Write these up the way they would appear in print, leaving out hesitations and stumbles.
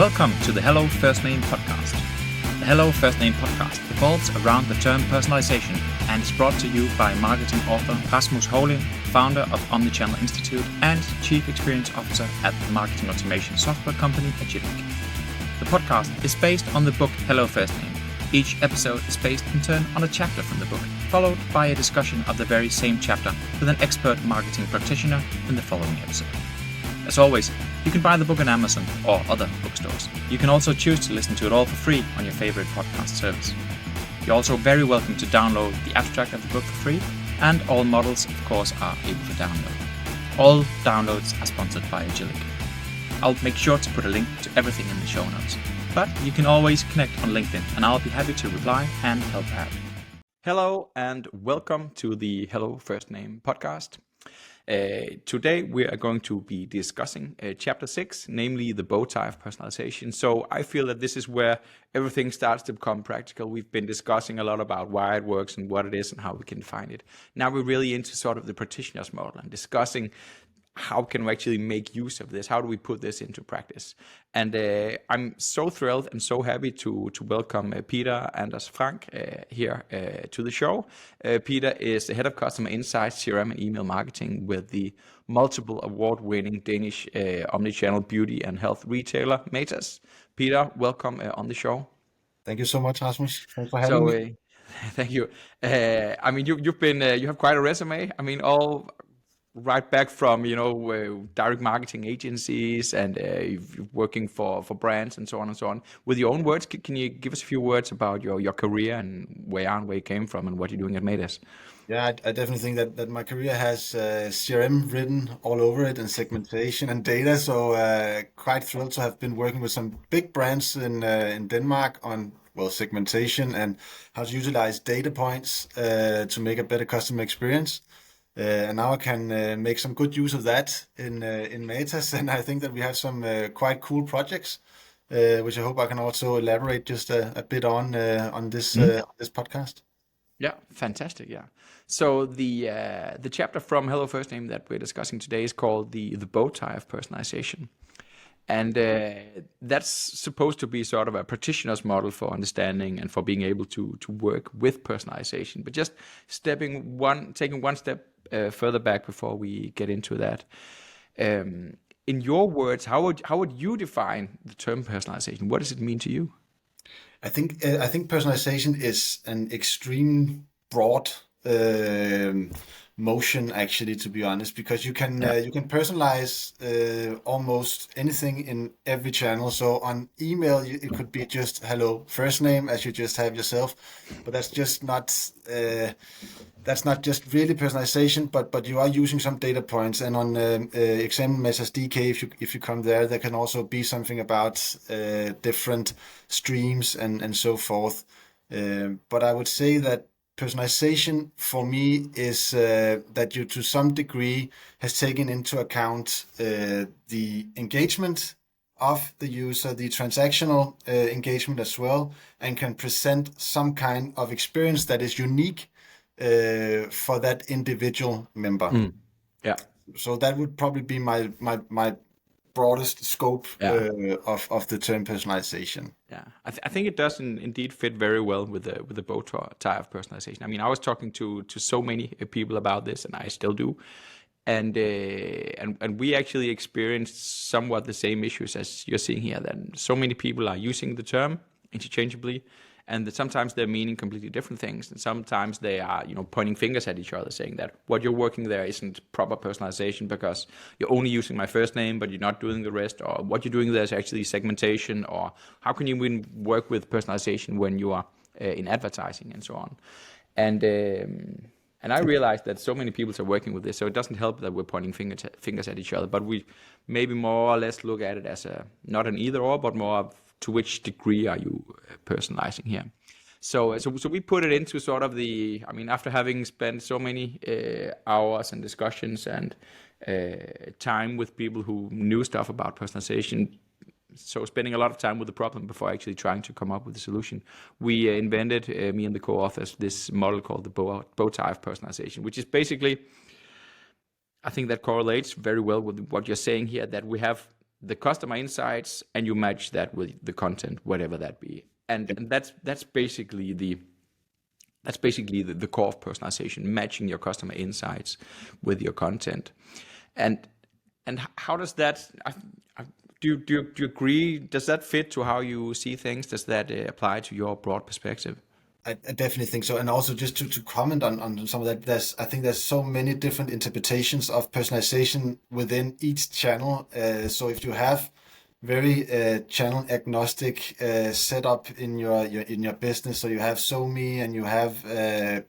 Welcome to the Hello First Name podcast. The Hello First Name podcast revolves around the term personalization and is brought to you by marketing author Rasmus Holy, founder of Omnichannel Institute and Chief Experience Officer at the marketing automation software company Agnostic. The podcast is based on the book Hello First Name. Each episode is based in turn on a chapter from the book, followed by a discussion of the very same chapter with an expert marketing practitioner in the following episode. As always, you can buy the book on Amazon or other bookstores. You can also choose to listen to it all for free on your favorite podcast service. You're also very welcome to download the abstract of the book for free, and all models, of course, are able to download. All downloads are sponsored by Agnostic. I'll make sure to put a link to everything in the show notes. But you can always connect on LinkedIn, and I'll be happy to reply and help out. Hello, and welcome to the Hello First Name podcast. Today we are going to be discussing chapter 6, namely the Bowtie of Personalization. So I feel that this is where everything starts to become practical. We've been discussing a lot about why it works and what it is and how we can find it. Now we're really into sort of the practitioner's model and discussing how can we actually make use of this? How do we put this into practice? And I'm so thrilled and so happy to welcome Peter and Franch here to the show. Peter is the head of customer insights, CRM and email marketing with the multiple award-winning Danish omnichannel beauty and health retailer Matas. Peter, welcome on the show. Thank you so much, Rasmus. Thanks for having me. Thank you. I mean, you've been you have quite a resume. I mean, all right back from direct marketing agencies and you're working for brands and so on and so on. With your own words, can you give us a few words about your career and where you came from and what you're doing at Matas? Yeah, I definitely think that my career has CRM written all over it and segmentation and data. So quite thrilled to have been working with some big brands in Denmark on segmentation and how to utilize data points to make a better customer experience. And now I can make some good use of that in Matas, and I think that we have some quite cool projects, which I hope I can also elaborate just a bit on this podcast. Yeah, fantastic. Yeah. So the chapter from Hello First Name that we're discussing today is called the Bowtie of Personalization. And that's supposed to be sort of a practitioner's model for understanding and for being able to work with personalization. But just taking one step further back before we get into that. In your words, how would you define the term personalization? What does it mean to you? I think personalization is an extreme broad motion, actually, to be honest, because you can personalize almost anything in every channel. So on email, it could be just hello first name, as you just have yourself, but that's not just really personalization, but you are using some data points. And on example Matas DK, if you come there can also be something about different streams and so forth. But I would say that personalization for me is that you to some degree has taken into account the engagement of the user, the transactional engagement as well, and can present some kind of experience that is unique for that individual member. Yeah. So that would probably be my broadest scope of the term personalization. Yeah, I think it does indeed fit very well with the Bowtie of Personalization. I mean, I was talking to so many people about this, and I still do, and we actually experienced somewhat the same issues as you're seeing here. That so many people are using the term interchangeably, and that sometimes they're meaning completely different things, and sometimes they are pointing fingers at each other, saying that what you're working there isn't proper personalization because you're only using my first name but you're not doing the rest, or what you're doing there is actually segmentation, or how can you even work with personalization when you are in advertising and so on. And I realized that so many people are working with this, so it doesn't help that we're pointing fingers at each other, but we maybe more or less look at it as not an either or, but more of to which degree are you personalizing here. So we put it into sort of after having spent so many hours and discussions and time with people who knew stuff about personalization, so spending a lot of time with the problem before actually trying to come up with a solution, we invented, me and the co-authors, this model called the Bowtie of Personalization, which is basically, I think that correlates very well with what you're saying here, that we have the customer insights, and you match that with the content, whatever that be. And that's basically the core of personalization, matching your customer insights with your content. And how does that? Do you agree? Does that fit to how you see things? Does that apply to your broad perspective? I definitely think so. And also just to comment on some of that, I think there's so many different interpretations of personalization within each channel. So if you have very channel agnostic setup in your business, so you have SoMe and you have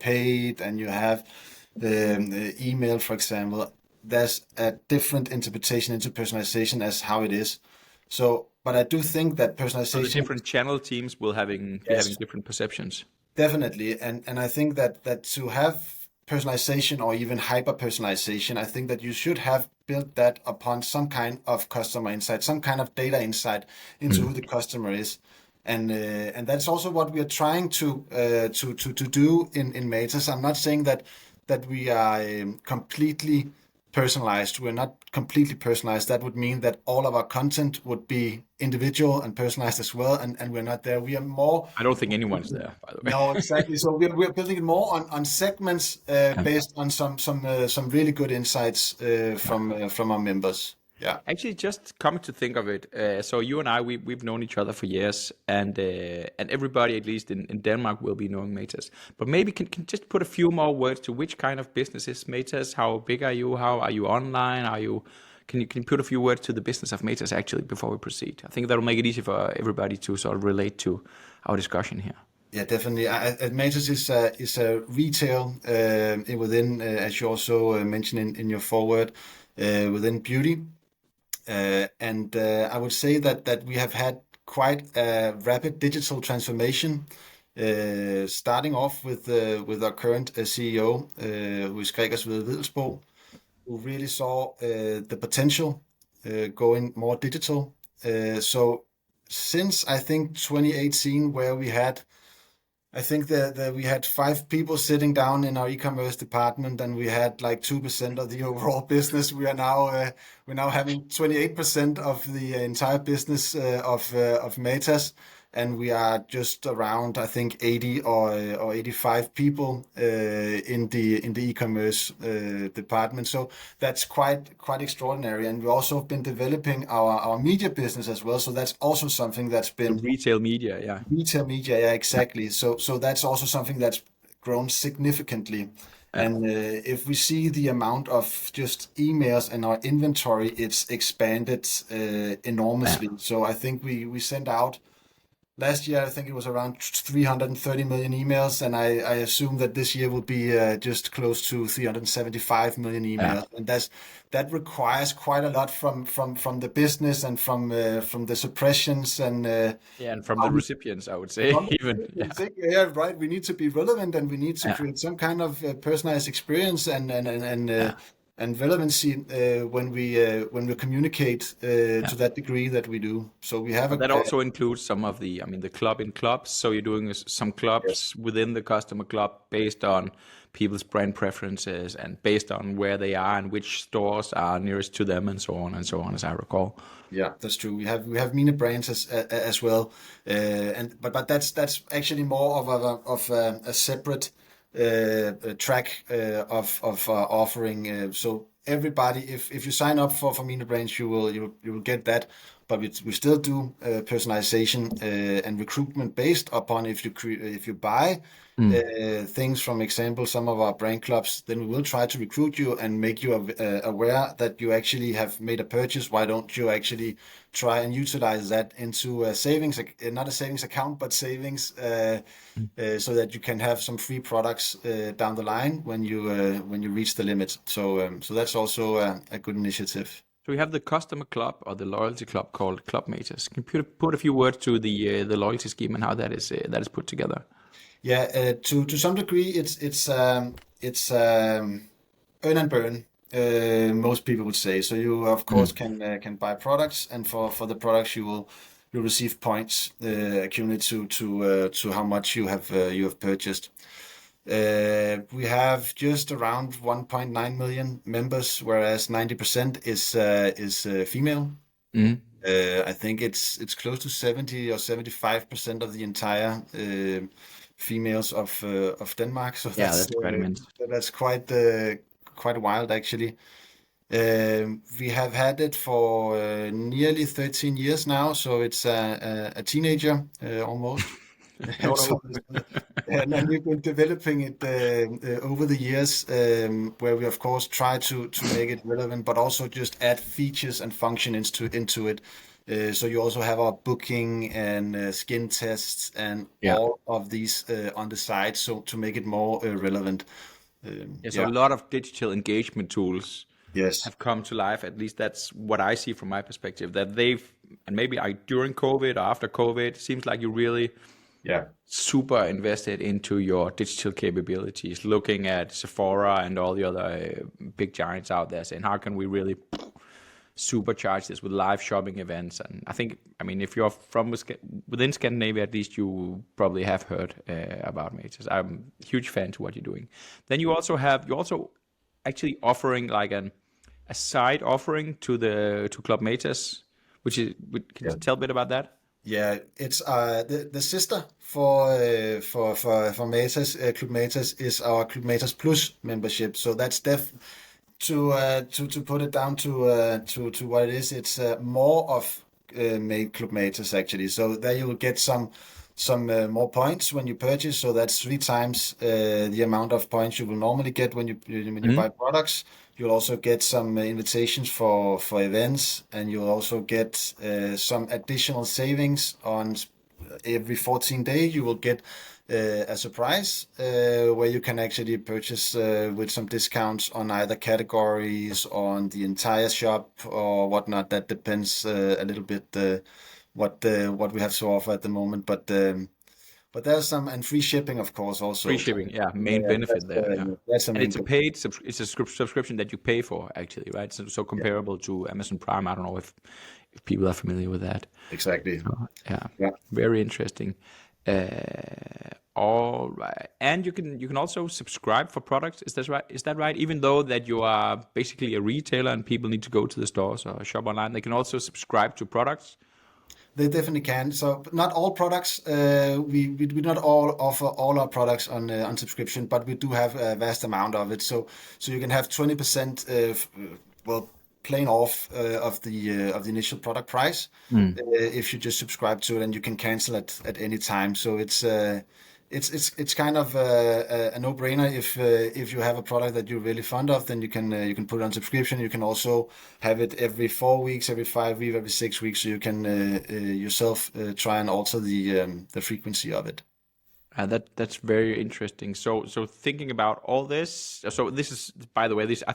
paid and you have email, for example, there's a different interpretation into personalization as how it is. So, but I do think that So the personalization, different channel teams will be having yes, different perceptions. definitely, and I think that to have personalization or even hyper personalization, I think that you should have built that upon some kind of customer insight, some kind of data insight into who the customer is, and that's also what we are trying to do in Matas. I'm not saying that we are completely personalized. We're not completely personalized. That would mean that all of our content would be individual and personalized as well, and we're not there. We are more. I don't think anyone's there, by the way. No, exactly. So we're building it more on segments Yeah. based on some really good insights from our members. Yeah, Actually, just come to think of it, so you and I, we've known each other for years, and everybody, at least in Denmark, will be knowing Matas. But maybe can just put a few more words to which kind of business is Matas? How big are you? How are you online? Can you put a few words to the business of Matas actually before we proceed? I think that'll make it easy for everybody to sort of relate to our discussion here. yeah, definitely. Matas is a retail within, as you also mentioned in your forward, within beauty. And I would say that we have had quite a rapid digital transformation, starting off with our current CEO, who is Gregers Wedell-Wedellsborg, who really saw the potential going more digital. So since I think 2018, where I think that we had 5 people sitting down in our e-commerce department, and we had like 2% of the overall business. We're now having 28% of the entire business of Matas, and we are just around, I think, 80 or 85 people in the e-commerce department. So that's quite extraordinary. And we also have been developing our media business as well. So that's also something that's The been retail media, yeah. retail media, yeah, Yeah. exactly. So that's also something that's grown significantly. Yeah. And if we see the amount of just emails and our inventory, it's expanded enormously. So I think we sent out last year, I think it was around 330 million emails, and I assume that this year will be just close to 375 million emails, and that requires quite a lot from the business and from the suppressions and Yeah, and from the recipients, I would say, even. Yeah. yeah, right. We need to be relevant, and we need to Yeah. create some kind of personalized experience and Yeah. and relevancy when we communicate to that degree that we do. So we have That also includes some of the club in clubs. So you're doing some clubs within the customer club based on people's brand preferences and based on where they are and which stores are nearest to them and so on, as I recall. Yeah, that's true. We have mini brands as well, but that's actually more of a separate track of offering. So everybody, if you sign up for mini brands, you will get that. But we still do personalization and recruitment based upon if you buy things, from example, some of our brand clubs, then we will try to recruit you and make you aware that you actually have made a purchase. Why don't you actually try and utilize that into a savings, not a savings account, but savings, so that you can have some free products down the line when you reach the limit. So that's also a good initiative. So we have the customer club or the loyalty club called Club Matas. Can you put a few words to the loyalty scheme and how that is put together? Yeah, to some degree, it's earn and burn. Most people would say. So you of course can buy products, and for the products you'll receive points accumulated to how much you have purchased. We have just around 1.9 million members, whereas 90% is female. Mm. I think it's close to 70 or 75% of the entire females of Denmark. So Yeah, that's quite immense. that's quite wild actually. We have had it for nearly 13 years now, so it's a teenager almost. No, So, no. and we've been developing it over the years, where we of course try to make it relevant, but also just add features and functions into it. So you also have our booking and skin tests and Yeah. all of these on the side, so to make it more relevant. Yeah, so Yeah. a lot of digital engagement tools Yes. have come to life. At least that's what I see from my perspective. That they've, and maybe I during COVID or after COVID, seems like you really Yeah. super invested into your digital capabilities. Looking at Sephora and all the other big giants out there, saying how can we really supercharge this with live shopping events. And I think, I mean, if you're from within Scandinavia, at least you probably have heard about Matas. I'm a huge fan to what you're doing. Then you're also actually offering like a side offering to Club Matas, can you Yeah. tell a bit about that? Yeah, it's the sister for Matas, Club Matas is our Club Matas Plus membership. So that's to put it down to what it is. It's more of Club Matas actually. So there you will get some more points when you purchase. So that's 3 times the amount of points you will normally get when you buy Mm-hmm. products. You'll also get some invitations for events, and you'll also get some additional savings on every 14 days. You will get a surprise where you can actually purchase with some discounts on either categories, on the entire shop, or whatnot. That depends a little bit what we have to offer at the moment. But there's some, and free shipping, of course, Free also. shipping, yeah, main Yeah, benefit there, yeah. that's the And main it's a benefit. paid it's a subscription that you pay for actually, right? So Yeah, comparable to Amazon Prime. I don't know if people are familiar with that. exactly. So, yeah, Yeah. very interesting. All right, and you can also subscribe for products. Is that right? Is that right? Even though that you are basically a retailer and people need to go to the stores or shop online, they can also subscribe to products. They definitely can. So not all products. We do not all offer all our products on subscription, but we do have a vast amount of it. So you can have 20% well plain off of the initial product price if you just subscribe to it, and you can cancel at any time. So it's kind of a no-brainer. If you have a product that you're really fond of, then you can put it on subscription. You can also have it every 4 weeks, every 5 weeks, every 6 weeks, so you can yourself try and alter the frequency of it. That's very interesting. So thinking about all this, so this is, by the way, this I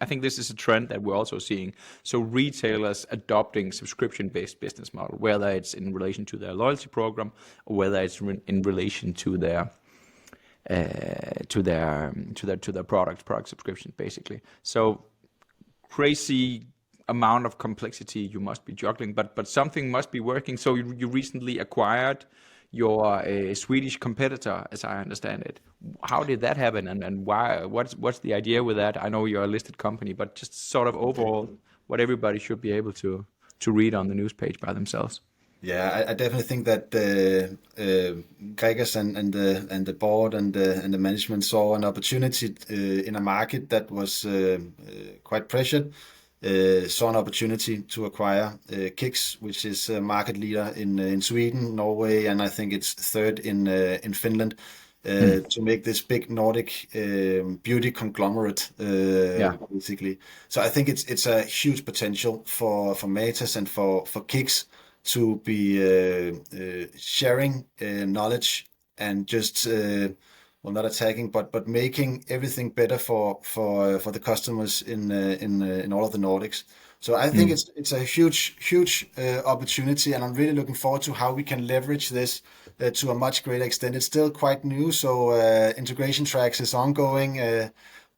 think this is a trend that we're also seeing. So retailers adopting subscription-based business model, whether it's in relation to their loyalty program or whether it's in relation to their product subscription, basically. So crazy amount of complexity you must be juggling, but something must be working. So you recently acquired your Swedish competitor, as I understand it. How did that happen, and why? What's the idea with that? I know you're a listed company, but just sort of overall, what everybody should be able to read on the news page by themselves. Yeah, I definitely think that Gregers and the board and the management saw an opportunity in a market that was quite pressured. Saw an opportunity to acquire Kicks, which is a market leader in Sweden, Norway, and I think it's third in Finland. To make this big Nordic beauty conglomerate, Yeah. basically. So I think it's a huge potential for Matas and for Kicks to be sharing knowledge and just well, not attacking, but making everything better for the customers in all of the Nordics. So I think Mm. it's a huge opportunity, and I'm really looking forward to how we can leverage this to a much greater extent. It's still quite new, so integration tracks is ongoing,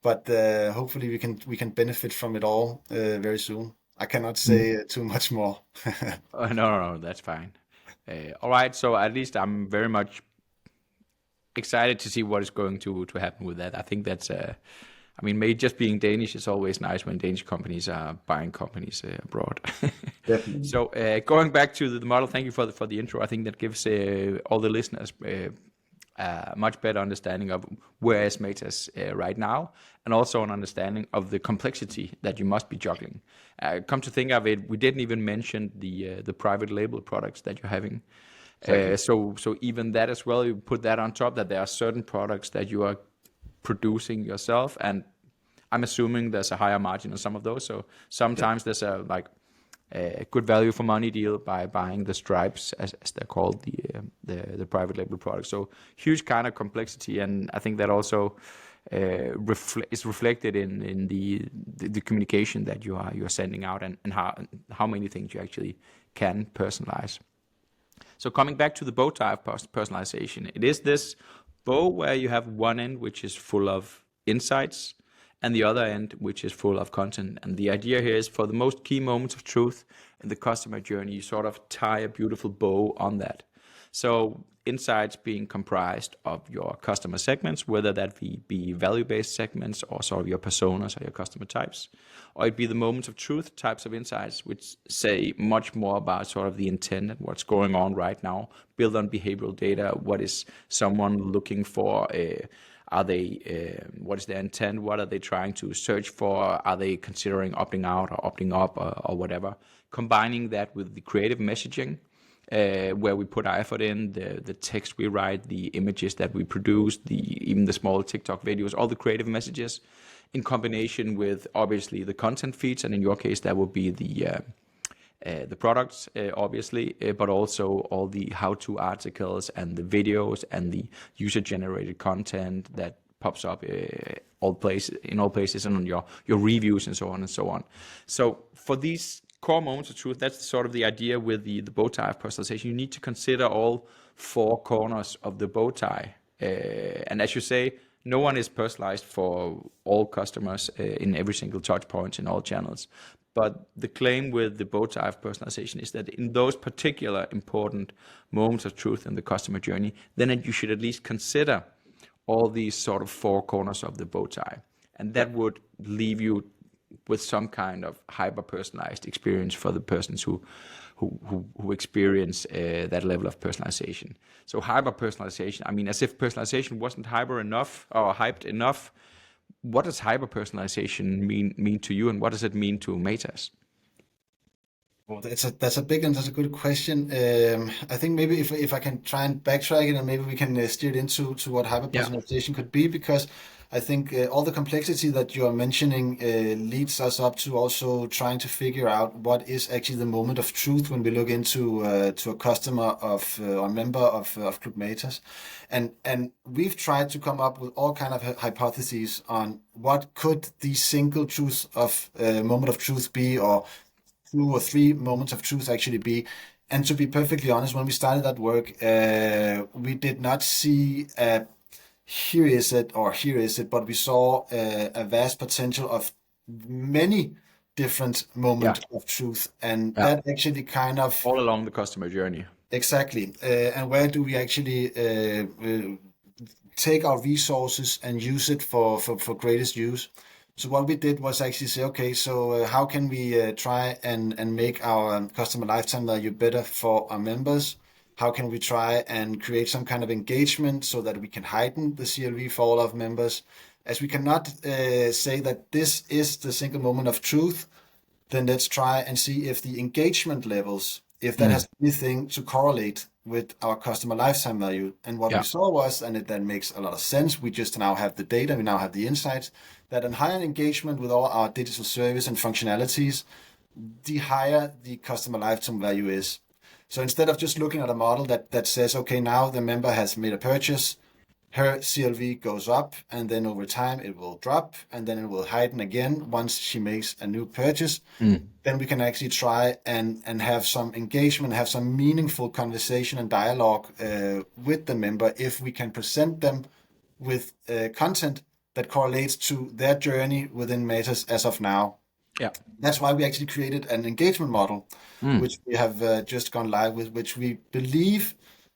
but hopefully we can benefit from it all very soon. I cannot Mm. say too much more. No, that's fine. All right, so at least I'm very much excited to see what is going to happen with that. I think I mean, maybe just being Danish is always nice when Danish companies are buying companies abroad. Definitely. So going back to the model, thank you for the intro. I think that gives all the listeners much better understanding of where is Matas right now, and also an understanding of the complexity that you must be juggling. Come to think of it, we didn't even mention the private label products that you're having. Exactly. So even that as well, you put that on top, that there are certain products that you are producing yourself, and I'm assuming there's a higher margin on some of those. So sometimes there's a good value for money deal by buying the stripes, as they're called, the private label products. So huge kind of complexity, and I think that also is reflected in the communication that you are sending out, and how many things you actually can personalize. So coming back to the bow tie of personalization, it is this bow where you have one end which is full of insights and the other end which is full of content. And the idea here is, for the most key moments of truth in the customer journey, you sort of tie a beautiful bow on that. So insights being comprised of your customer segments, whether that be value-based segments or sort of your personas or your customer types, or it be the moments of truth types of insights, which say much more about sort of the intent and what's going on right now, build on behavioral data. What is someone looking for? Are they? What is their intent? What are they trying to search for? Are they considering opting out or opting up, or whatever? Combining that with the creative messaging, where we put our effort in, the text we write, the images that we produce, even the small TikTok videos, all the creative messages, in combination with obviously the content feeds, and in your case that would be the products, obviously, but also all the how-to articles and the videos and the user-generated content that pops up in all places, and on your reviews and so on and so on. So for these core moments of truth, that's sort of the idea with the bow tie of personalization. You need to consider all four corners of the bow tie, and as you say, no one is personalized for all customers in every single touch point in all channels. But the claim with the bow tie of personalization is that in those particular important moments of truth in the customer journey, then you should at least consider all these sort of four corners of the bow tie, and that would leave you with some kind of hyper-personalized experience for the persons who experience that level of personalization. So hyper-personalization, I mean, as if personalization wasn't hyper enough or hyped enough, what does hyper-personalization mean to you, and what does it mean to Matas? Well, that's a big and that's a good question. I think maybe if I can try and backtrack it, and maybe we can steer it into what hyper Yeah. personalization could be, because I think all the complexity that you are mentioning leads us up to also trying to figure out what is actually the moment of truth when we look into to a customer of or member of Club Matas, and we've tried to come up with all kind of hypotheses on what could the single truth of moment of truth be, or 2 or 3 moments of truth actually be. And to be perfectly honest, when we started that work, we did not see here is it or here is it, but we saw a vast potential of many different moments of truth, and Yeah. that actually kind of All along the customer journey. exactly. And where do we actually take our resources and use it for greatest use? So what we did was actually say, okay, so how can we try and make our customer lifetime value better for our members? How can we try and create some kind of engagement so that we can heighten the CLV for all of members? As we cannot say that this is the single moment of truth, then let's try and see if the engagement levels, if that has anything to correlate with our customer lifetime value. And what we saw was, and it then makes a lot of sense, we just now have the data, we now have the insights, that a higher engagement with all our digital service and functionalities, the higher the customer lifetime value is. So instead of just looking at a model that says, okay, now the member has made a purchase, her CLV goes up, and then over time it will drop, and then it will heighten again once she makes a new purchase. Then we can actually try and have some engagement, have some meaningful conversation and dialogue with the member if we can present them with content that correlates to their journey within Matas as of now. Yeah. That's why we actually created an engagement model, which we have just gone live with, which we believe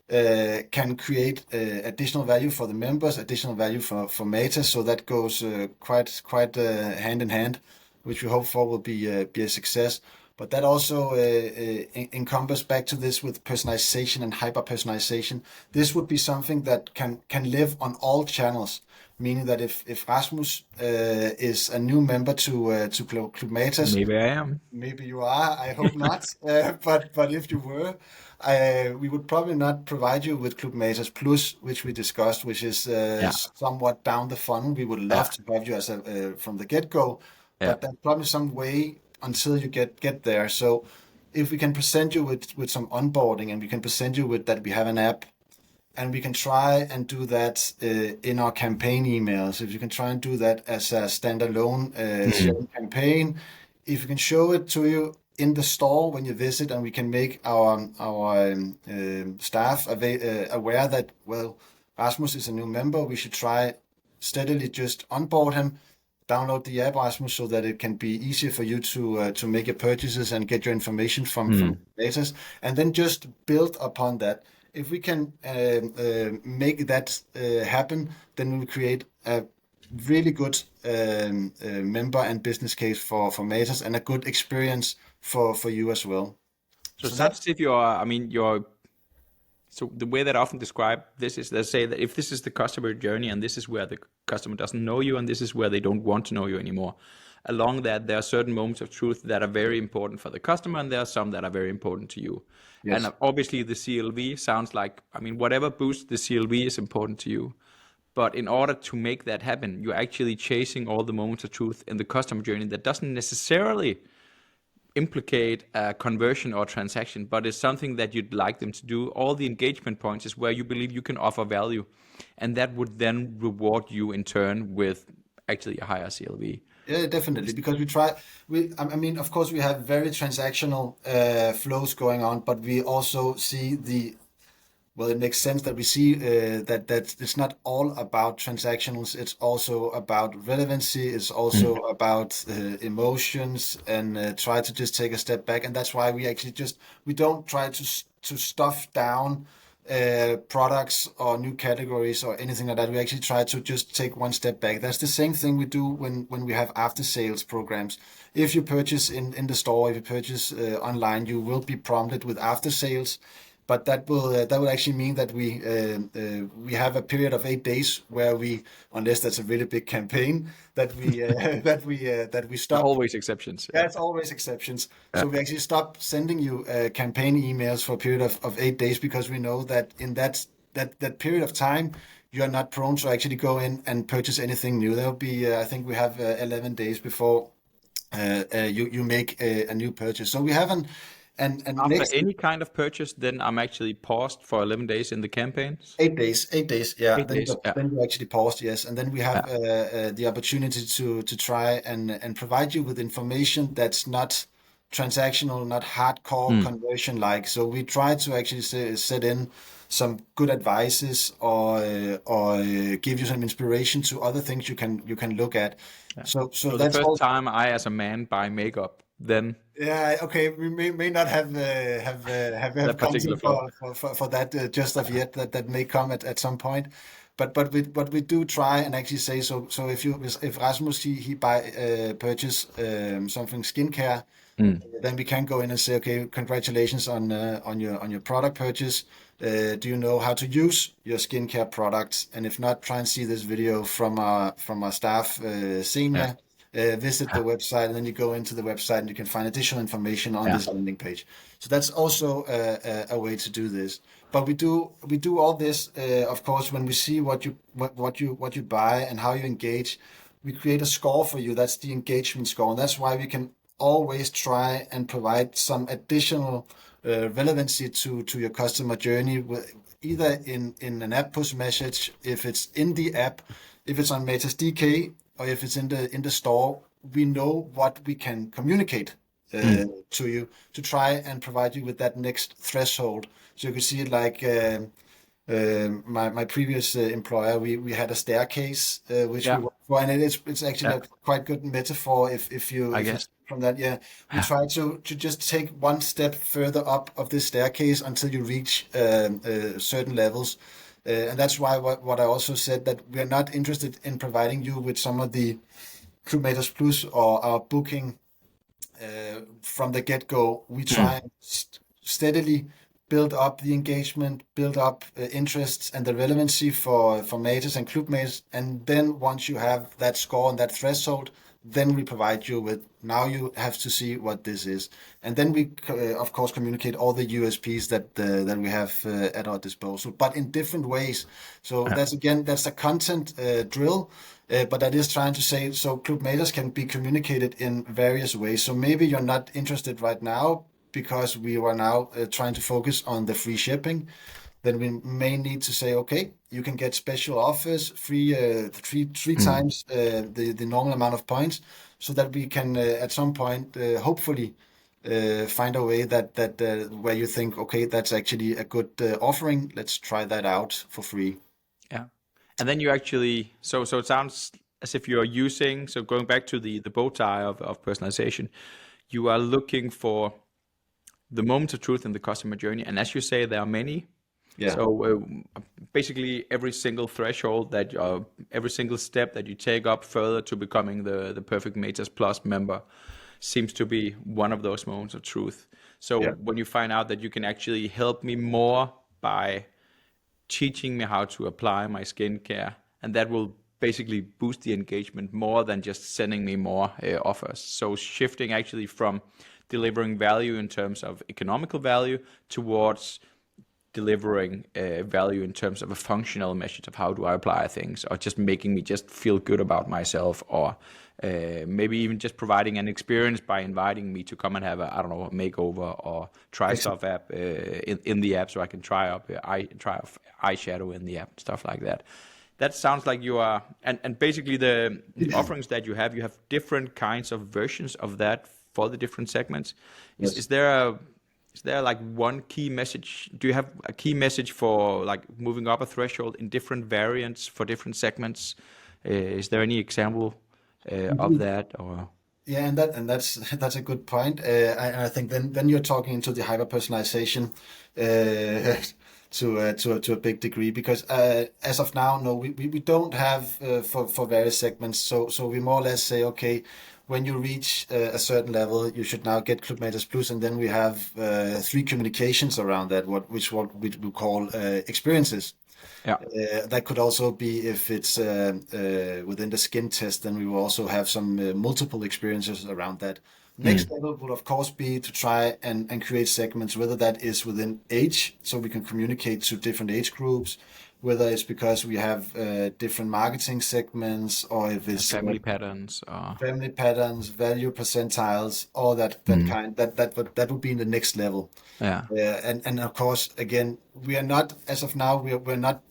can create additional value for the members, additional value for Matas. So that goes quite hand in hand, which we hope for will be a success. But that also encompasses back to this with personalization and hyper personalization. This would be something that can live on all channels. Meaning that if Rasmus is a new member to Club Matas, Maybe I am. maybe you are. I hope not. But if you were, we would probably not provide you with Club Matas Plus, which we discussed, which is somewhat down the funnel. We would love to have you as from the get-go, but there's probably some way until you get there. So if we can present you with some onboarding, and we can present you with that we have an app, and we can try and do that in our campaign emails. If you can try and do that as a standalone CRM campaign, if you can show it to you in the store when you visit, and we can make our staff aware that, well, Rasmus is a new member, we should try steadily just onboard him, download the app, Rasmus, so that it can be easier for you to make your purchases and get your information from Matas, and then just build upon that. If we can make that happen, then we will create a really good member and business case for Matas, and a good experience for you as well. So that's if so the way that I often describe this is, let's say that if this is the customer journey, and this is where the customer doesn't know you, and this is where they don't want to know you anymore. Along that, there are certain moments of truth that are very important for the customer, and there are some that are very important to you. Yes. And obviously the CLV sounds like, whatever boosts the CLV is important to you. But in order to make that happen, you're actually chasing all the moments of truth in the customer journey that doesn't necessarily implicate a conversion or transaction, but is something that you'd like them to do. All the engagement points is where you believe you can offer value, and that would then reward you in turn with actually a higher CLV. Yeah, definitely. Because of course, we have very transactional flows going on, but we also see it makes sense that we see that it's not all about transactionals. It's also about relevancy. It's also about emotions, and try to just take a step back. And that's why we actually we don't try to stuff down products or new categories or anything like that. We actually try to just take one step back. That's the same thing we do when we have after sales programs. If you purchase in the store, if you purchase online, you will be prompted with after sales. But that will actually mean that we have a period of 8 days where we, unless that's a really big campaign, that we stop. Always exceptions. Yeah. That's always exceptions. Yeah. So we actually stop sending you campaign emails for a period of 8 days, because we know that in that period of time, you are not prone to actually go in and purchase anything new. There'll be, I think we have 11 days before you make a new purchase. So we haven't. And after any kind of purchase, then I'm actually paused for 11 days in the campaigns. 8 days, yeah. 8 days, then you actually paused, yes. And then we have the opportunity to try and provide you with information that's not transactional, not hardcore conversion like. So we try to actually set in some good advices or give you some inspiration to other things you can look at. Yeah. So that's the first time I, as a man, buy makeup, then. Yeah, okay. We may not have content for that just of yet. That may come at some point, but we do try and actually say so. So if Rasmus he purchase something skincare, then we can go in and say, okay, congratulations on your product purchase. Do you know how to use your skincare products? And if not, try and see this video from our staff senior. Yeah. Visit the website, and then you go into the website and you can find additional information on this landing page. So that's also a way to do this. But we do all this, of course, when we see what you buy and how you engage. We create a score for you. That's the engagement score, and that's why we can always try and provide some additional relevancy to your customer journey, either in an app push message, if it's in the app, if it's on Matas DK, or if it's in the store. We know what we can communicate to you to try and provide you with that next threshold. So you can see it like my previous employer. We had a staircase which we worked for, and it's actually a quite good metaphor if you from that, yeah, we try to just take one step further up of this staircase until you reach certain levels. And that's why what I also said, that we are not interested in providing you with some of the Clubmaters Plus or our booking from the get-go. We try and steadily build up the engagement, build up interests and the relevancy for maters and Clubmaters. And then once you have that score and that threshold, then we provide you with, now you have to see what this is. And then we, of course, communicate all the USPs that we have at our disposal, but in different ways. So that's a content drill. But that is trying to say, so Clubmaters can be communicated in various ways. So maybe you're not interested right now because we are now trying to focus on the free shipping. Then we may need to say, okay, you can get special offers, three times the normal amount of points, so that we can at some point hopefully find a way that where you think, okay, that's actually a good offering. Let's try that out for free. Yeah. And then you actually, so it sounds as if you're using, so going back to the bow tie of personalization, you are looking for the moments of truth in the customer journey. And as you say, there are many. Yeah. So basically every single threshold that, every single step that you take up further to becoming the perfect Maters Plus member seems to be one of those moments of truth. So when you find out that you can actually help me more by teaching me how to apply my skincare, and that will basically boost the engagement more than just sending me more offers. So shifting actually from delivering value in terms of economical value towards delivering value in terms of a functional message of how do I apply things, or just making me just feel good about myself, or maybe even just providing an experience by inviting me to come and have a makeover or try stuff app in the app, so I can try off eyeshadow in the app, stuff like that. That sounds like you are, and basically the offerings that you have different kinds of versions of that for the different segments. Is there like one key message? Do you have a key message for like moving up a threshold in different variants for different segments? Is there any example of that? Or yeah, and that's a good point. I think then you're talking into the hyper personalization to a big degree, because as of now, no, we don't have for various segments. So we more or less say, okay, when you reach a certain level, you should now get Clubmaters Plus, and then we have 3 communications around that, which we call experiences. yeah, That could also be, if it's within the skin test, then we will also have some multiple experiences around that. Next level would, of course, be to try and create segments, whether that is within age, so we can communicate to different age groups, whether it's because we have different marketing segments, or if it's family patterns. value percentiles, all that kind. That would be in the next level. Yeah. And of course, again, we are not, as of now, we're not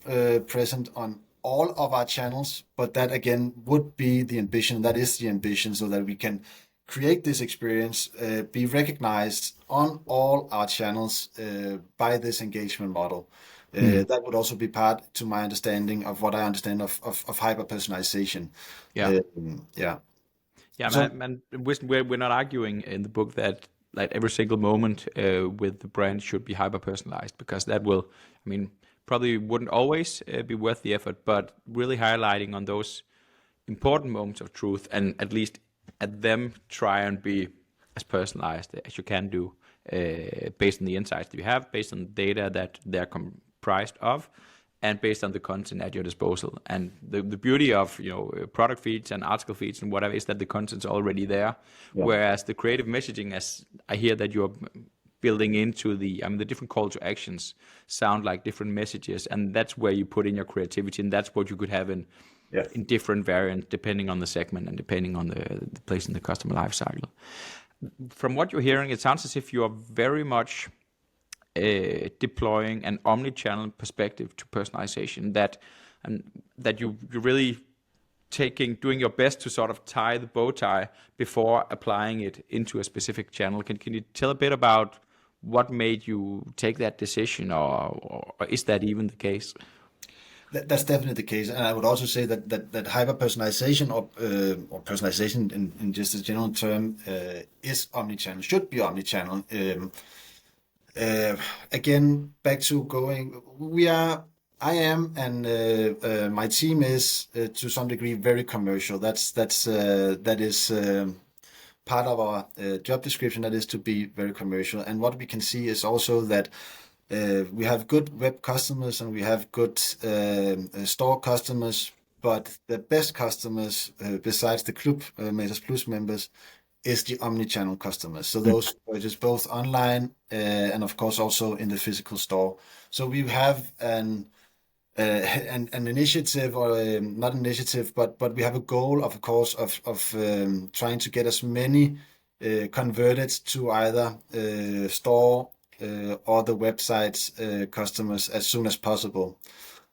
present on all of our channels, but that again would be the ambition. That is the ambition, so that we can create this experience, be recognized on all our channels by this engagement model. That would also be part, to my understanding, of what I understand of hyper personalization. Yeah. Yeah. Yeah, So, man, we're not arguing in the book that like every single moment with the brand should be hyper personalized, because that will, I mean, probably wouldn't always be worth the effort, but really highlighting on those important moments of truth, and at least at them try and be as personalized as you can do, based on the insights that you have, based on the data that they're comprised of, and based on the content at your disposal. And the beauty of product feeds and article feeds and whatever is that the content's already there, whereas the creative messaging, as I hear that you're building into the different call to actions sound like different messages, and that's where you put in your creativity, and that's what you could have in different variants depending on the segment and depending on the place in the customer life cycle. From what you're hearing, it sounds as if you are very much deploying an omnichannel perspective to personalization, that you really doing your best to sort of tie the bow tie before applying it into a specific channel. Can you tell a bit about what made you take that decision, or is that even the case? That's definitely the case, and I would also say that hyper personalization or personalization in just a general term is omnichannel, should be omnichannel. Again, back to going, I am, and my team is to some degree very commercial. That is part of our job description. That is to be very commercial, and what we can see is also that. We have good web customers and we have good store customers, but the best customers, besides the Club Matas Plus members, is the omnichannel customers. So those purchase both online and of course also in the physical store. So we have an initiative, or not an initiative, but we have a goal, of course, of trying to get as many converted to either store or the website's customers as soon as possible.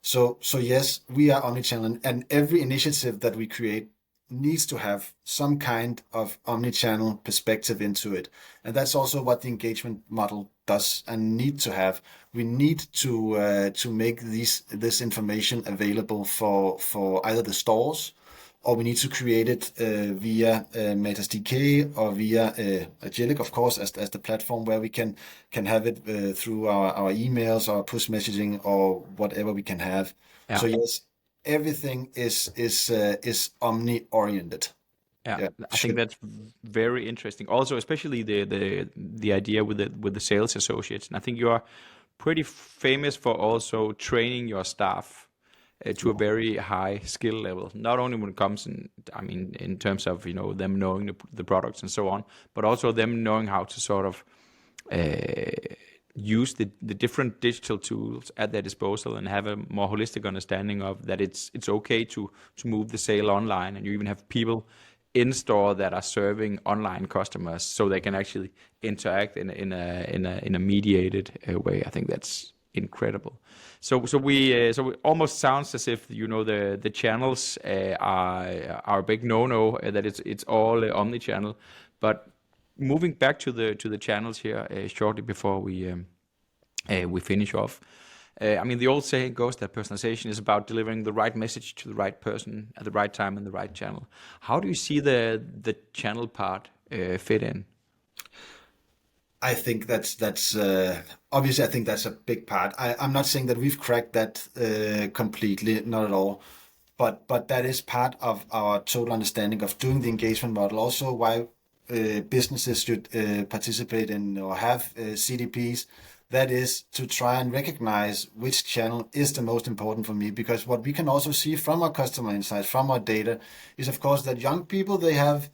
So yes, we are omnichannel, and every initiative that we create needs to have some kind of omnichannel perspective into it. And that's also what the engagement model does and need to have. We need to make this information available for either the stores, or we need to create it via Matas DK or via Agilic, of course, as the platform where we can have it through our emails, our push messaging, or whatever we can have. Yeah. So yes, everything is omni-oriented. Yeah, I think that's very interesting. Also, especially the idea with the sales associates. And I think you are pretty famous for also training your staff to a very high skill level. Not only when it comes in terms of them knowing the products and so on, but also them knowing how to sort of use the different digital tools at their disposal and have a more holistic understanding of that it's okay to move the sale online, and you even have people in store that are serving online customers so they can actually interact in a mediated way. I think that's incredible. So it almost sounds as if the channels are a big no-no, that it's all omnichannel. But moving back to the channels here shortly before we finish off. The old saying goes that personalization is about delivering the right message to the right person at the right time in the right channel. How do you see the channel part fit in? I think that's obviously, I think that's a big part. I'm not saying that we've cracked that completely, not at all. But that is part of our total understanding of doing the engagement model. Also, why businesses should participate in or have CDPs. That is to try and recognize which channel is the most important for me. Because what we can also see from our customer insights, from our data, is of course that young people, they have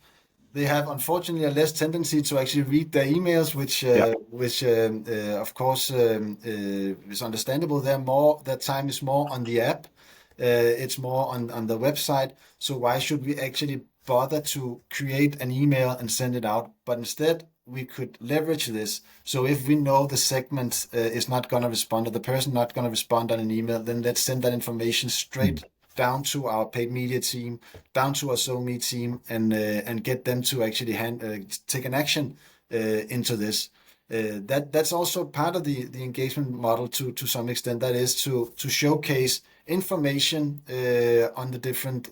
unfortunately a less tendency to actually read their emails, which of course is understandable. Their time is more on the app. It's more on the website. So why should we actually bother to create an email and send it out? But instead, we could leverage this. So if we know the segment is not going to respond, or the person not going to respond on an email, then let's send that information straight down to our paid media team, down to our SoMe team, and get them to actually take an action into this. That's also part of the engagement model to some extent. That is to showcase information on the different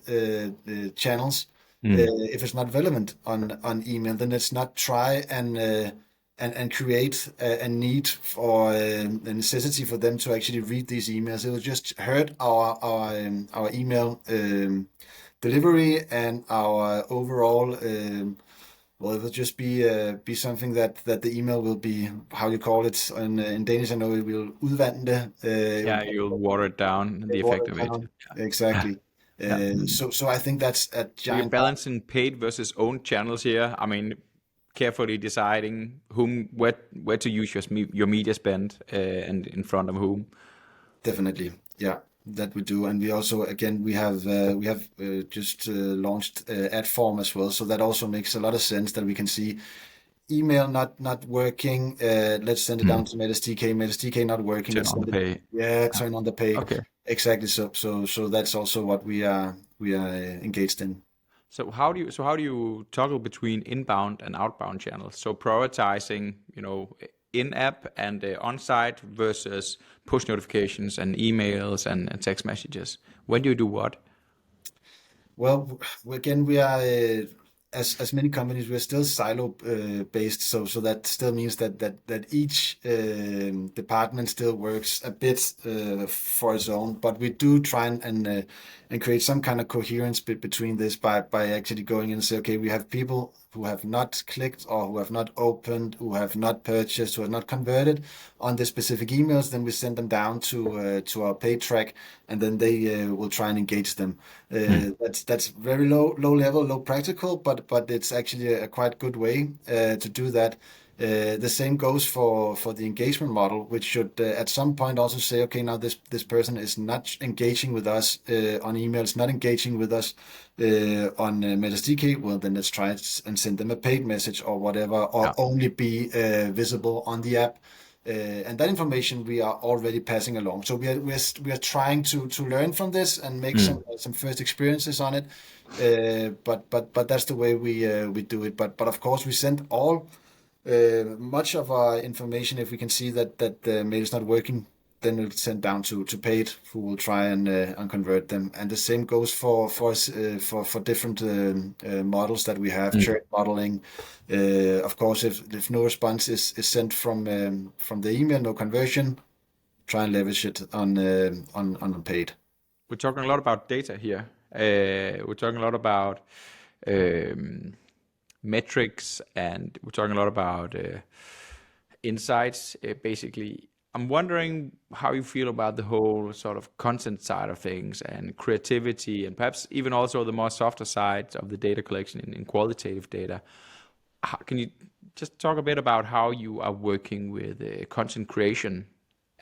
channels. If it's not relevant on email, then let's not try and create a need for a necessity for them to actually read these emails. It will just hurt our email delivery and our overall. Well, it will just be something that the email will be, how you call it in Danish. I know it will udvande. You'll water it down, the effect of it. Exactly. So I think that's a giant. You're balancing paid versus owned channels here. Carefully deciding where to use your media spend and in front of whom. Definitely, yeah, that we do, and we also we have just launched ad form as well. So that also makes a lot of sense that we can see email not working. Let's send it down to Matas DK. Matas DK not working. Turn on the pay. Yeah, turn on the pay. Okay. Exactly. So that's also what we are engaged in. So how do you toggle between inbound and outbound channels? So prioritizing, in-app and on-site versus push notifications and emails and text messages? When do you do what? Well, again, we are as many companies, we're still silo based, so that still means that each department still works a bit for its own. But we do try and create some kind of coherence between this by actually going in and say, okay, we have people who have not clicked or who have not opened, who have not purchased, who have not converted on the specific emails. Then we send them down to our pay track, and then they will try and engage them. That's very low level, low practical, but it's actually a quite good way to do that. The same goes for the engagement model, which should at some point also say, okay, now this person is not engaging with us on emails, not engaging with us on MetaSDK. Well, then let's try it and send them a paid message or whatever, or only be visible on the app. And that information we are already passing along. So we are trying to learn from this and make some first experiences on it. But that's the way we do it. But of course we send all much of our information. If we can see that the mail is not working, then we'll send down to paid, who will try and convert them. And the same goes for different models that we have, churn modeling. Of course, if no response is sent from the email, no conversion, try and leverage it on paid. We're talking a lot about data here. We're talking a lot about metrics, and we're talking a lot about insights, basically. I'm wondering how you feel about the whole sort of content side of things and creativity, and perhaps even also the more softer side of the data collection in qualitative data. Can you just talk a bit about how you are working with content creation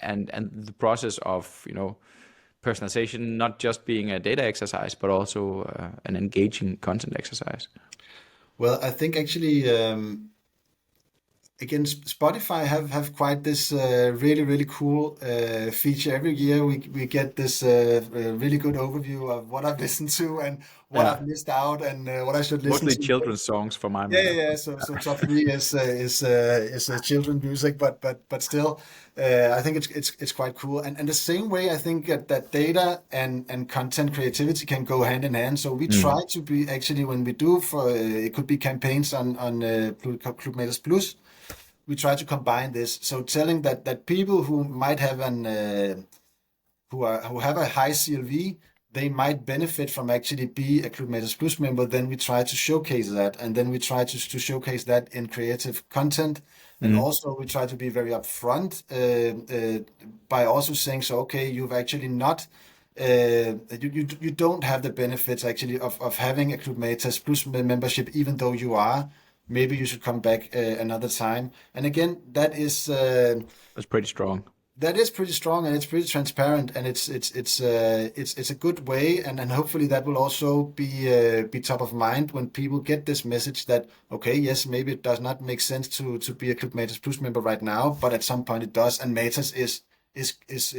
and the process of, personalization, not just being a data exercise, but also an engaging content exercise? Well, I think actually, again, Spotify have quite this really cool feature. Every year we get this really good overview of what I've listened to and what I've missed out and what I should listen Mostly to. children's songs for my Yeah. So top three is children music, but still, I think it's quite cool. And the same way, I think that data and content creativity can go hand in hand. So we try to be actually, when we do it could be campaigns on Club Matas Plus. We try to combine this. So telling that people who might have who have a high CLV, they might benefit from actually be a Club Matas Plus member. Then we try to showcase that, and then we try to showcase that in creative content. And also we try to be very upfront by also saying, so okay, you've actually not you don't have the benefits actually of having a Club Matas Plus membership, even though you are. Maybe you should come back another time. And again, that's pretty strong. That is pretty strong, and it's pretty transparent, and it's a good way, and hopefully that will also be top of mind when people get this message that, okay, yes, maybe it does not make sense to be a Club Matas Plus member right now, but at some point it does, and Matas is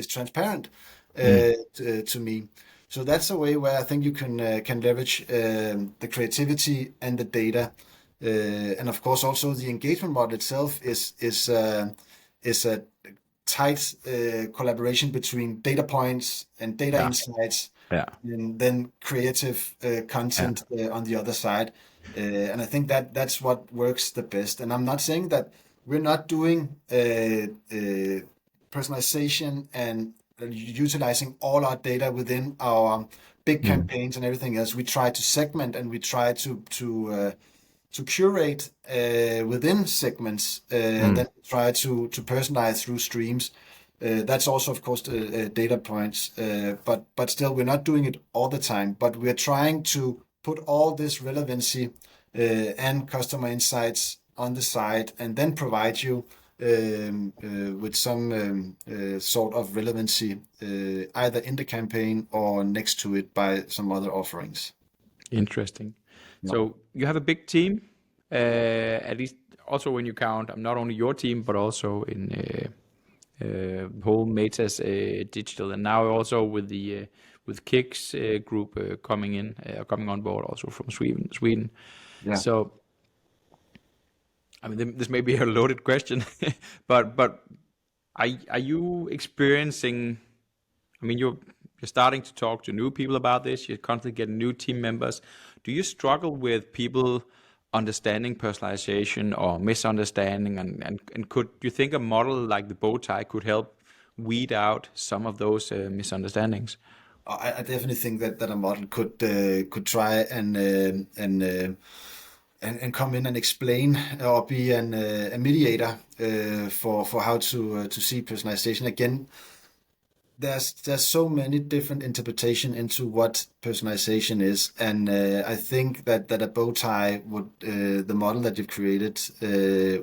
transparent to me. So that's a way where I think you can leverage the creativity and the data, and of course also the engagement model itself is a tight collaboration between data points and data insights, and then creative content on the other side. And I think that's what works the best. And I'm not saying that we're not doing personalization and utilizing all our data within our big campaigns and everything else. We try to segment, and we try to curate within segments, and then try to personalize through streams. That's also, of course, data points, but still, we're not doing it all the time. But we're trying to put all this relevancy and customer insights on the side, and then provide you with some sort of relevancy, either in the campaign or next to it by some other offerings. Interesting. So you have a big team, at least also when you count not only your team, but also in whole Matas digital, and now also with the Kicks group coming on board also from Sweden. Yeah. So I mean, this may be a loaded question, but are you experiencing? I mean, you're starting to talk to new people about this. You're constantly getting new team members. Do you struggle with people understanding personalization or misunderstanding? And could you think a model like the bow tie could help weed out some of those misunderstandings? I definitely think that a model could try and come in and explain or be a mediator for how to see personalization. Again, there's so many different interpretation into what personalization is, and I think that a bow tie would the model that you've created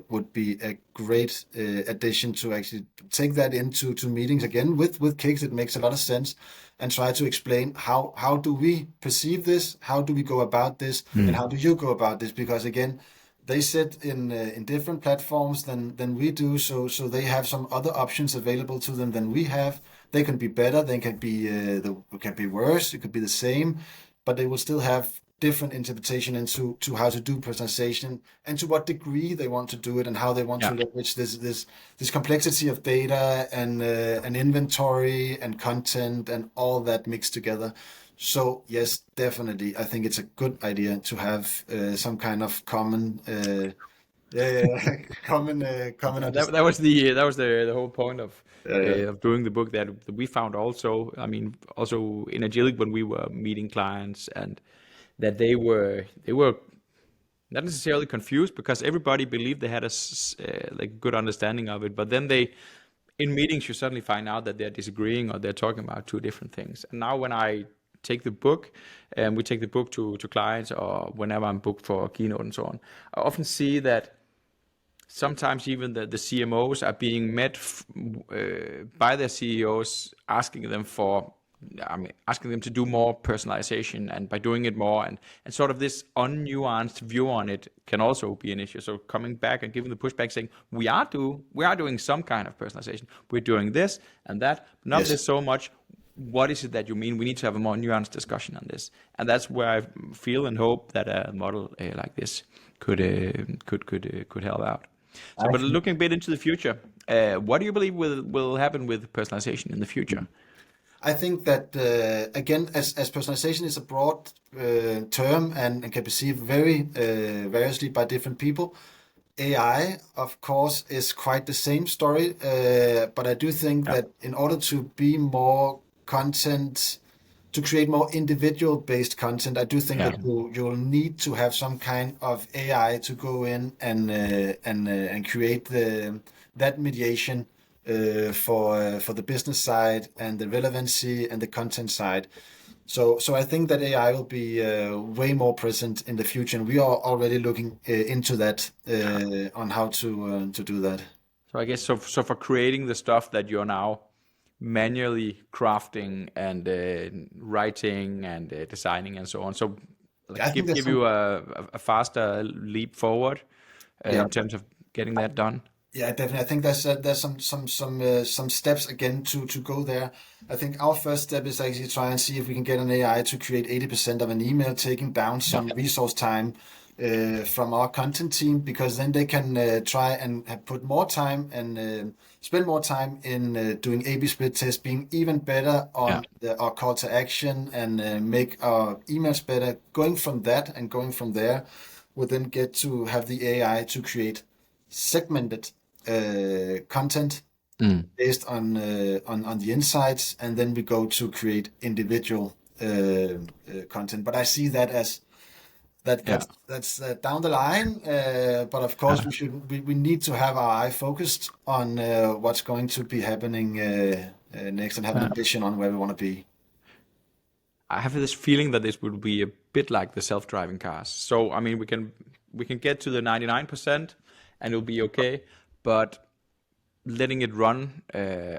would be a great addition to actually take that into meetings again with Kicks. It makes a lot of sense, and try to explain how do we perceive this, how do we go about this, and how do you go about this? Because again, they sit in different platforms than we do, so they have some other options available to them than we have. They can be better, they can be worse, it could be the same, but they will still have different interpretation into to how to do personalization and to what degree they want to do it and how they want to Yeah. leverage this complexity of data and inventory and content and all that mixed together. So yes, definitely, I think it's a good idea to have some kind of common, common That was understanding. the whole point Yeah, yeah. of doing the book that we found also. I mean, also in Agilic when we were meeting clients, and that they were not necessarily confused because everybody believed they had like good understanding of it, but then in meetings you suddenly find out that they're disagreeing or they're talking about two different things. And now when I take the book and we take the book to clients or whenever I'm booked for a keynote and so on, I often see that sometimes even the CMOs are being met by their CEOs asking them asking them to do more personalization, and by doing it more, and sort of this unnuanced view on it can also be an issue. So coming back and giving the pushback saying, we are doing some kind of personalization. We're doing this and that, but not Yes. this so much. What is it that you mean? We need to have a more nuanced discussion on this. And that's where I feel and hope that a model like this could help out. So, I but think looking a bit into the future, what do you believe will happen with personalization in the future? I think that again, as personalization is a broad term and can be perceived very variously by different people. AI, of course, is quite the same story, but I do think Yeah, that in order to be more content, to create more individual based content, I do think yeah, that you'll need to have some kind of AI to go in and create that mediation for the business side and the relevancy and the content side. So I think that AI will be way more present in the future, and we are already looking into that yeah. on how to do that. So I guess so for creating the stuff that you're now manually crafting and writing and designing and so on. So Yeah, I like think give that's some. you a faster leap forward Yeah, in terms of getting that done. yeah, definitely. I think there's some steps again to go there. I think our first step is actually try and see if we can get an AI to create 80% of an email, taking down Yeah, some resource time from our content team, because then they can try and have put more time and spend more time in doing A/B split tests, being even better yeah, on our call to action and make our emails better. Going from that and going from there, we'll then get to have the AI to create segmented content mm, based on the insights, and then we go to create individual content. But I see that as yeah. that's down the line. But of course, we need to have our eye focused on what's going to be happening next, and have an ambition on where we want to be. I have this feeling that this would be a bit like the self-driving cars. So I mean, we can get to the 99% and it'll be okay, but letting it run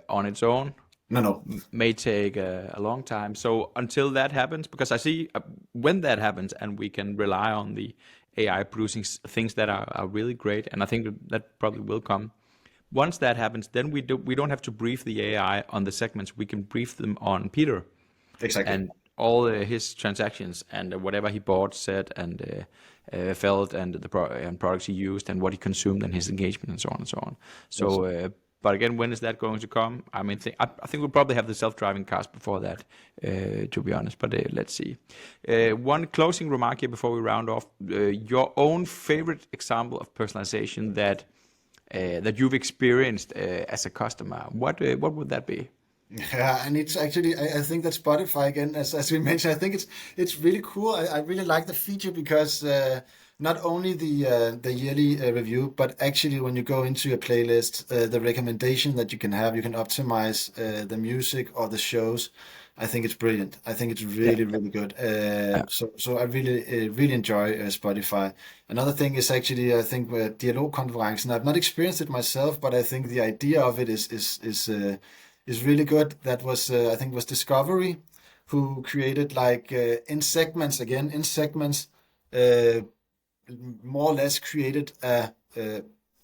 on its own No, no. may take a long time. So until that happens, because I see when that happens and we can rely on the AI producing things that are really great, and I think that probably will come. Once that happens, then we don't have to brief the AI on the segments. We can brief them on Peter, Exactly. and all his transactions and whatever he bought, said, and felt, and the products he used, and what he consumed, and his engagement, and so on and so on. So, but again, when is that going to come? I mean, I think we'll probably have the self-driving cars before that, to be honest. But let's see. One closing remark here before we round off: your own favorite example of personalization that you've experienced as a customer. What would that be? Yeah, and it's actually I think that Spotify again, as we mentioned, I think it's really cool. I really like the feature because not only the yearly review, but actually when you go into your playlist, the recommendation that you can optimize the music or the shows. I think it's brilliant. I think it's really good. So I really enjoy Spotify. Another thing is actually I think dialogkonferencen. I've not experienced it myself, but I think the idea of it is really good. That was I think was Discovery who created like in segments, more or less created a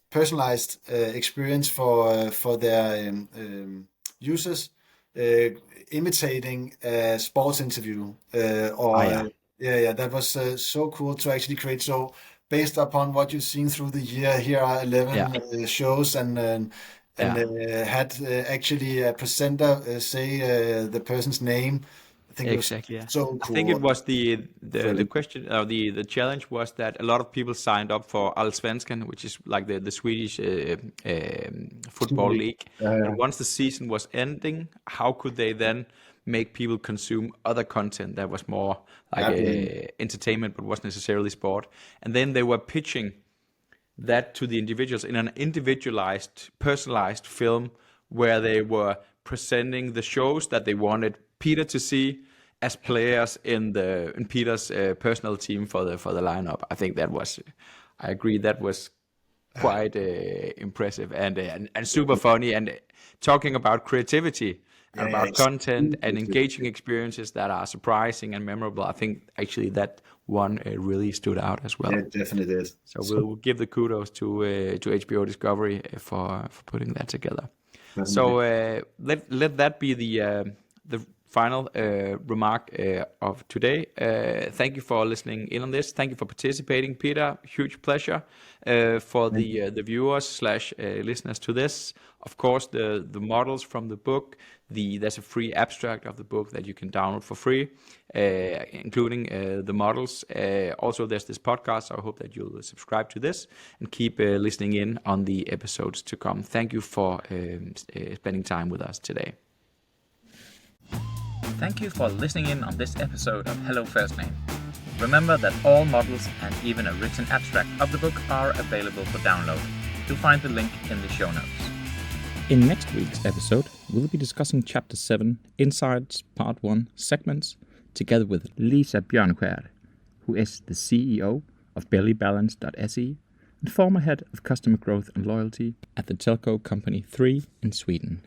personalized experience for their users, imitating a sports interview that was so cool to actually create. So based upon what you've seen through the year, here are 11 shows and had actually a presenter say the person's name. I think Exactly. it was so cool. I think it was the question, the challenge was that a lot of people signed up for Allsvenskan, which is like the Swedish football league. And once the season was ending, how could they then make people consume other content that was more like entertainment, but wasn't necessarily sport? And then they were pitching that to the individuals in an individualized, personalized film where they were presenting the shows that they wanted Peter to see as players in Peter's personal team for the lineup. I think I agree that was quite impressive and super funny, and talking about creativity and about content and engaging experiences that are surprising and memorable. I think actually that one really stood out as well. Yeah, it definitely did. So we'll give the kudos to HBO Discovery for putting that together. Definitely. So let that be the final remark of today. Thank you for listening in on this. Thank you for participating, Peter. Huge pleasure for the viewers / listeners to this. Of course, the models from the book. There's a free abstract of the book that you can download for free, including the models. Also, there's this podcast. So I hope that you'll subscribe to this and keep listening in on the episodes to come. Thank you for spending time with us today. Thank you for listening in on this episode of Hello First Name. Remember that all models and even a written abstract of the book are available for download. You'll find the link in the show notes. In next week's episode, we'll be discussing Chapter 7, Insights, Part 1, Segments, together with Lisa Bjørnkjær, who is the CEO of bellybalance.se and former head of customer growth and loyalty at the telco company 3 in Sweden.